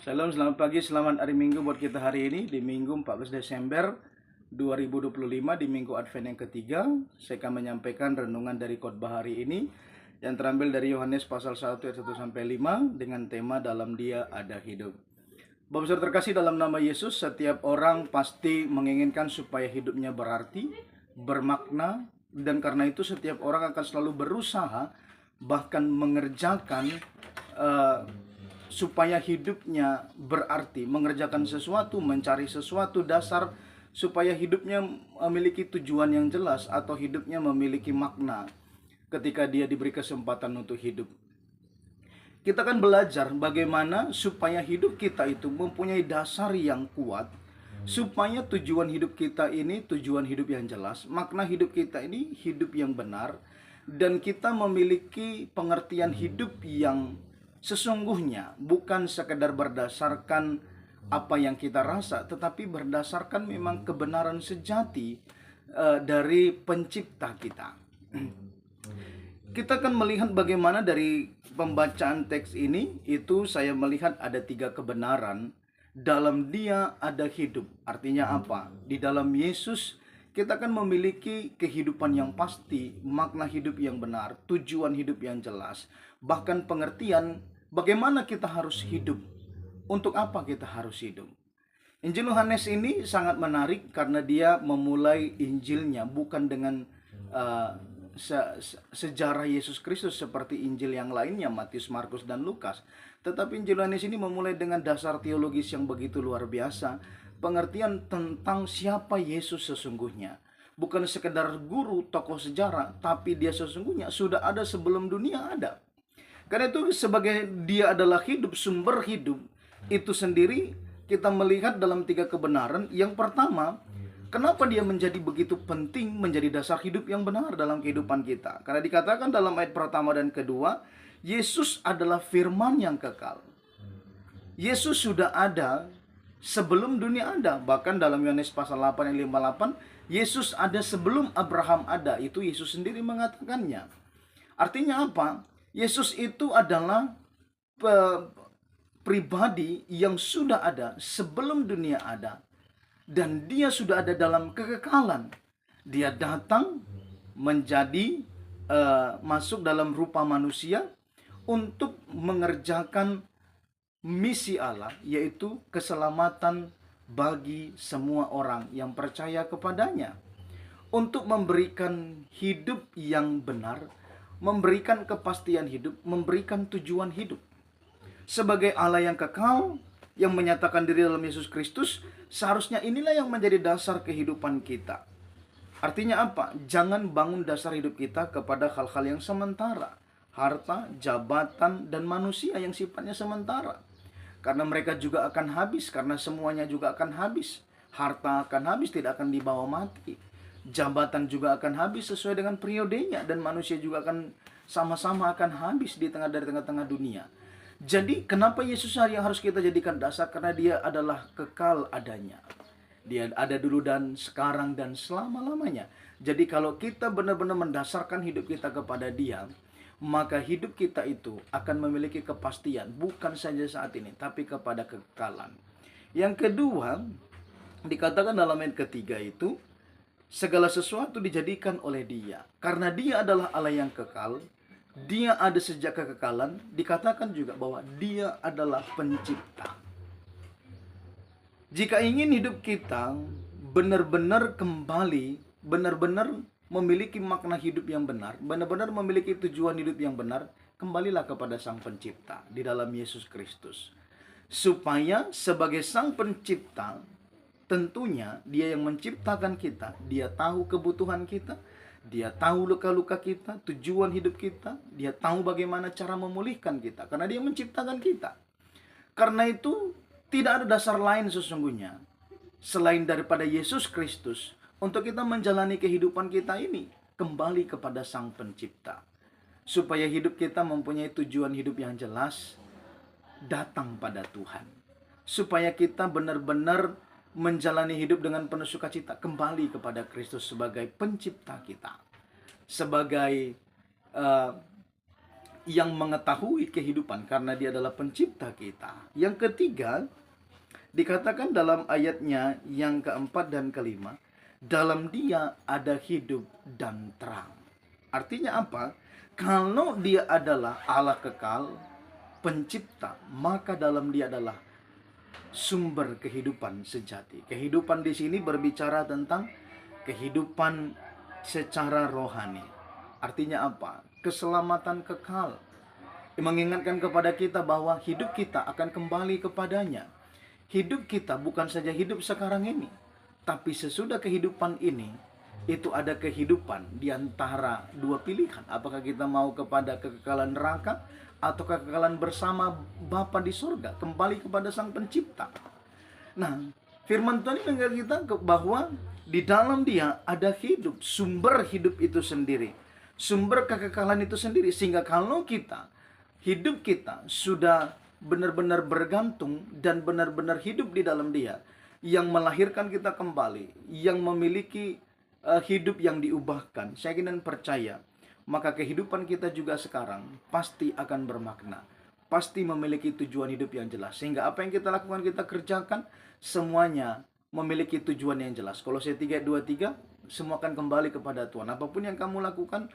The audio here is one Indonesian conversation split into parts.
Shalom, selamat pagi, selamat hari Minggu buat kita hari ini di Minggu 14 Desember 2025 di Minggu Advent yang ketiga. Saya akan menyampaikan renungan dari khotbah hari ini yang terambil dari Yohanes pasal 1 ayat 1 sampai 5 dengan tema dalam Dia ada hidup. Bapak Saudara terkasih, dalam nama Yesus, setiap orang pasti menginginkan supaya hidupnya berarti, bermakna, dan karena itu setiap orang akan selalu berusaha bahkan mengerjakan supaya hidupnya berarti, mengerjakan sesuatu, mencari sesuatu dasar supaya hidupnya memiliki tujuan yang jelas atau hidupnya memiliki makna ketika dia diberi kesempatan untuk hidup. Kita akan belajar bagaimana supaya hidup kita itu mempunyai dasar yang kuat, supaya tujuan hidup kita ini tujuan hidup yang jelas, makna hidup kita ini hidup yang benar, dan kita memiliki pengertian hidup yang sesungguhnya, bukan sekedar berdasarkan apa yang kita rasa, tetapi berdasarkan memang kebenaran sejati dari pencipta kita. Kita akan melihat bagaimana dari pembacaan teks ini, itu saya melihat ada 3 kebenaran. Dalam Dia ada hidup. Artinya apa? Di dalam Yesus kita akan memiliki kehidupan yang pasti, makna hidup yang benar, tujuan hidup yang jelas, bahkan pengertian bagaimana kita harus hidup, untuk apa kita harus hidup. Injil Yohanes ini sangat menarik karena dia memulai Injilnya bukan dengan sejarah Yesus Kristus seperti Injil yang lainnya, Matius, Markus, dan Lukas. Tetapi Injil Yohanes ini memulai dengan dasar teologis yang begitu luar biasa, pengertian tentang siapa Yesus sesungguhnya. Bukan sekedar guru, tokoh sejarah, tapi dia sesungguhnya sudah ada sebelum dunia ada. Karena itu sebagai dia adalah hidup, sumber hidup, itu sendiri kita melihat dalam 3 kebenaran. Yang pertama, kenapa dia menjadi begitu penting, menjadi dasar hidup yang benar dalam kehidupan kita? Karena dikatakan dalam ayat pertama dan kedua, Yesus adalah firman yang kekal. Yesus sudah ada sebelum dunia ada. Bahkan dalam Yohanes pasal 8 ayat 58, Yesus ada sebelum Abraham ada. Itu Yesus sendiri mengatakannya. Artinya apa? Yesus itu adalah pribadi yang sudah ada sebelum dunia ada. Dan dia sudah ada dalam kekekalan. Dia datang menjadi masuk dalam rupa manusia untuk mengerjakan misi Allah, yaitu keselamatan bagi semua orang yang percaya kepadanya. Untuk memberikan hidup yang benar, memberikan kepastian hidup, memberikan tujuan hidup. Sebagai Allah yang kekal, yang menyatakan diri dalam Yesus Kristus, seharusnya inilah yang menjadi dasar kehidupan kita. Artinya apa? Jangan bangun dasar hidup kita kepada hal-hal yang sementara. Harta, jabatan, dan manusia yang sifatnya sementara. Karena mereka juga akan habis, karena semuanya juga akan habis. Harta akan habis, tidak akan dibawa mati. Jabatan juga akan habis sesuai dengan periodenya, dan manusia juga akan sama-sama akan habis dari tengah-tengah dunia. Jadi kenapa Yesus yang harus kita jadikan dasar? Karena dia adalah kekal adanya. Dia ada dulu dan sekarang dan selama-lamanya. Jadi kalau kita benar-benar mendasarkan hidup kita kepada dia, maka hidup kita itu akan memiliki kepastian, bukan saja saat ini, tapi kepada kekekalan. Yang kedua, dikatakan dalam ayat ketiga itu, segala sesuatu dijadikan oleh dia. Karena dia adalah Allah yang kekal, dia ada sejak kekekalan, dikatakan juga bahwa dia adalah pencipta. Jika ingin hidup kita benar-benar kembali, benar-benar memiliki makna hidup yang benar, benar-benar memiliki tujuan hidup yang benar, kembalilah kepada Sang Pencipta di dalam Yesus Kristus. Supaya sebagai Sang Pencipta, tentunya dia yang menciptakan kita, dia tahu kebutuhan kita, dia tahu luka-luka kita, tujuan hidup kita, dia tahu bagaimana cara memulihkan kita, karena dia menciptakan kita. Karena itu tidak ada dasar lain sesungguhnya selain daripada Yesus Kristus untuk kita menjalani kehidupan kita ini kembali kepada Sang Pencipta. Supaya hidup kita mempunyai tujuan hidup yang jelas, datang pada Tuhan. Supaya kita benar-benar menjalani hidup dengan penuh sukacita, kembali kepada Kristus sebagai pencipta kita, sebagai yang mengetahui kehidupan karena dia adalah pencipta kita. Yang ketiga, dikatakan dalam ayatnya yang keempat dan kelima, dalam dia ada hidup dan terang. Artinya apa? Kalau dia adalah Allah kekal, pencipta, maka dalam dia adalah sumber kehidupan sejati. Kehidupan di sini berbicara tentang kehidupan secara rohani. Artinya apa? Keselamatan kekal. Mengingatkan kepada kita bahwa hidup kita akan kembali kepadanya. Hidup kita bukan saja hidup sekarang ini, tapi sesudah kehidupan ini, itu ada kehidupan di antara dua pilihan. Apakah kita mau kepada kekekalan neraka atau kekekalan bersama Bapa di surga, kembali kepada Sang Pencipta. Nah, firman Tuhan ini mengingatkan kita bahwa di dalam dia ada hidup, sumber hidup itu sendiri, sumber kekekalan itu sendiri. Sehingga kalau hidup kita sudah benar-benar bergantung dan benar-benar hidup di dalam dia, yang melahirkan kita kembali, yang memiliki hidup yang diubahkan, saya ingin percaya, maka kehidupan kita juga sekarang pasti akan bermakna, pasti memiliki tujuan hidup yang jelas. Sehingga apa yang kita lakukan, kita kerjakan, semuanya memiliki tujuan yang jelas. Kolose 3:23, semua akan kembali kepada Tuhan. Apapun yang kamu lakukan,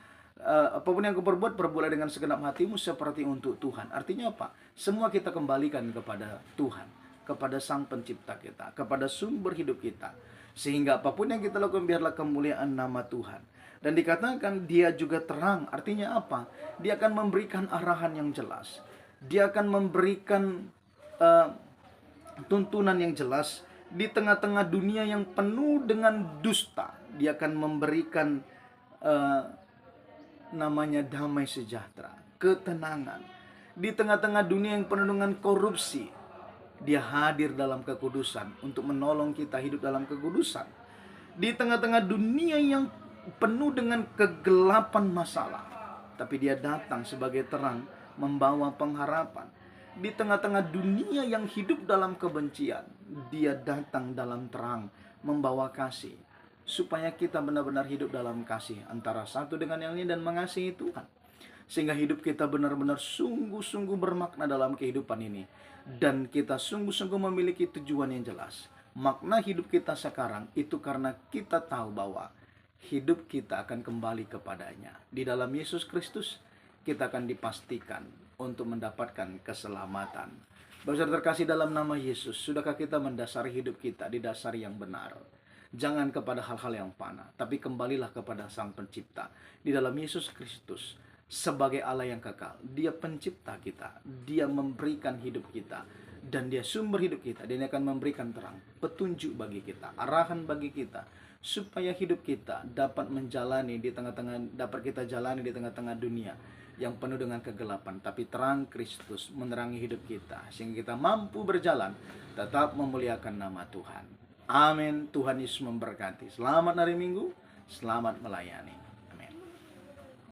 apapun yang kamu perbuat, perbuatlah dengan segenap hatimu seperti untuk Tuhan. Artinya apa? Semua kita kembalikan kepada Tuhan, kepada Sang Pencipta kita, kepada sumber hidup kita. Sehingga apapun yang kita lakukan, biarlah kemuliaan nama Tuhan. Dan dikatakan dia juga terang. Artinya apa? Dia akan memberikan arahan yang jelas. Dia akan memberikan tuntunan yang jelas di tengah-tengah dunia yang penuh dengan dusta. Dia akan memberikan namanya damai sejahtera, ketenangan. Di tengah-tengah dunia yang penuh dengan korupsi, dia hadir dalam kekudusan untuk menolong kita hidup dalam kekudusan. Di tengah-tengah dunia yang penuh dengan kegelapan masalah, tapi dia datang sebagai terang, membawa pengharapan. Di tengah-tengah dunia yang hidup dalam kebencian, dia datang dalam terang, membawa kasih, supaya kita benar-benar hidup dalam kasih antara satu dengan yang lain dan mengasihi Tuhan. Sehingga hidup kita benar-benar sungguh-sungguh bermakna dalam kehidupan ini. Dan kita sungguh-sungguh memiliki tujuan yang jelas. Makna hidup kita sekarang itu karena kita tahu bahwa hidup kita akan kembali kepadanya. Di dalam Yesus Kristus kita akan dipastikan untuk mendapatkan keselamatan. Saudara terkasih dalam nama Yesus, sudahkah kita mendasari hidup kita di dasar yang benar? Jangan kepada hal-hal yang fana, tapi kembalilah kepada Sang Pencipta. Di dalam Yesus Kristus, sebagai Allah yang kekal, dia pencipta kita, dia memberikan hidup kita, dan dia sumber hidup kita. Dia akan memberikan terang, petunjuk bagi kita, arahan bagi kita, supaya hidup kita dapat menjalani di tengah-tengah, dapat kita jalani di tengah-tengah dunia yang penuh dengan kegelapan, tapi terang Kristus menerangi hidup kita, sehingga kita mampu berjalan tetap memuliakan nama Tuhan. Amin. Tuhan Yesus memberkati. Selamat hari Minggu, selamat melayani.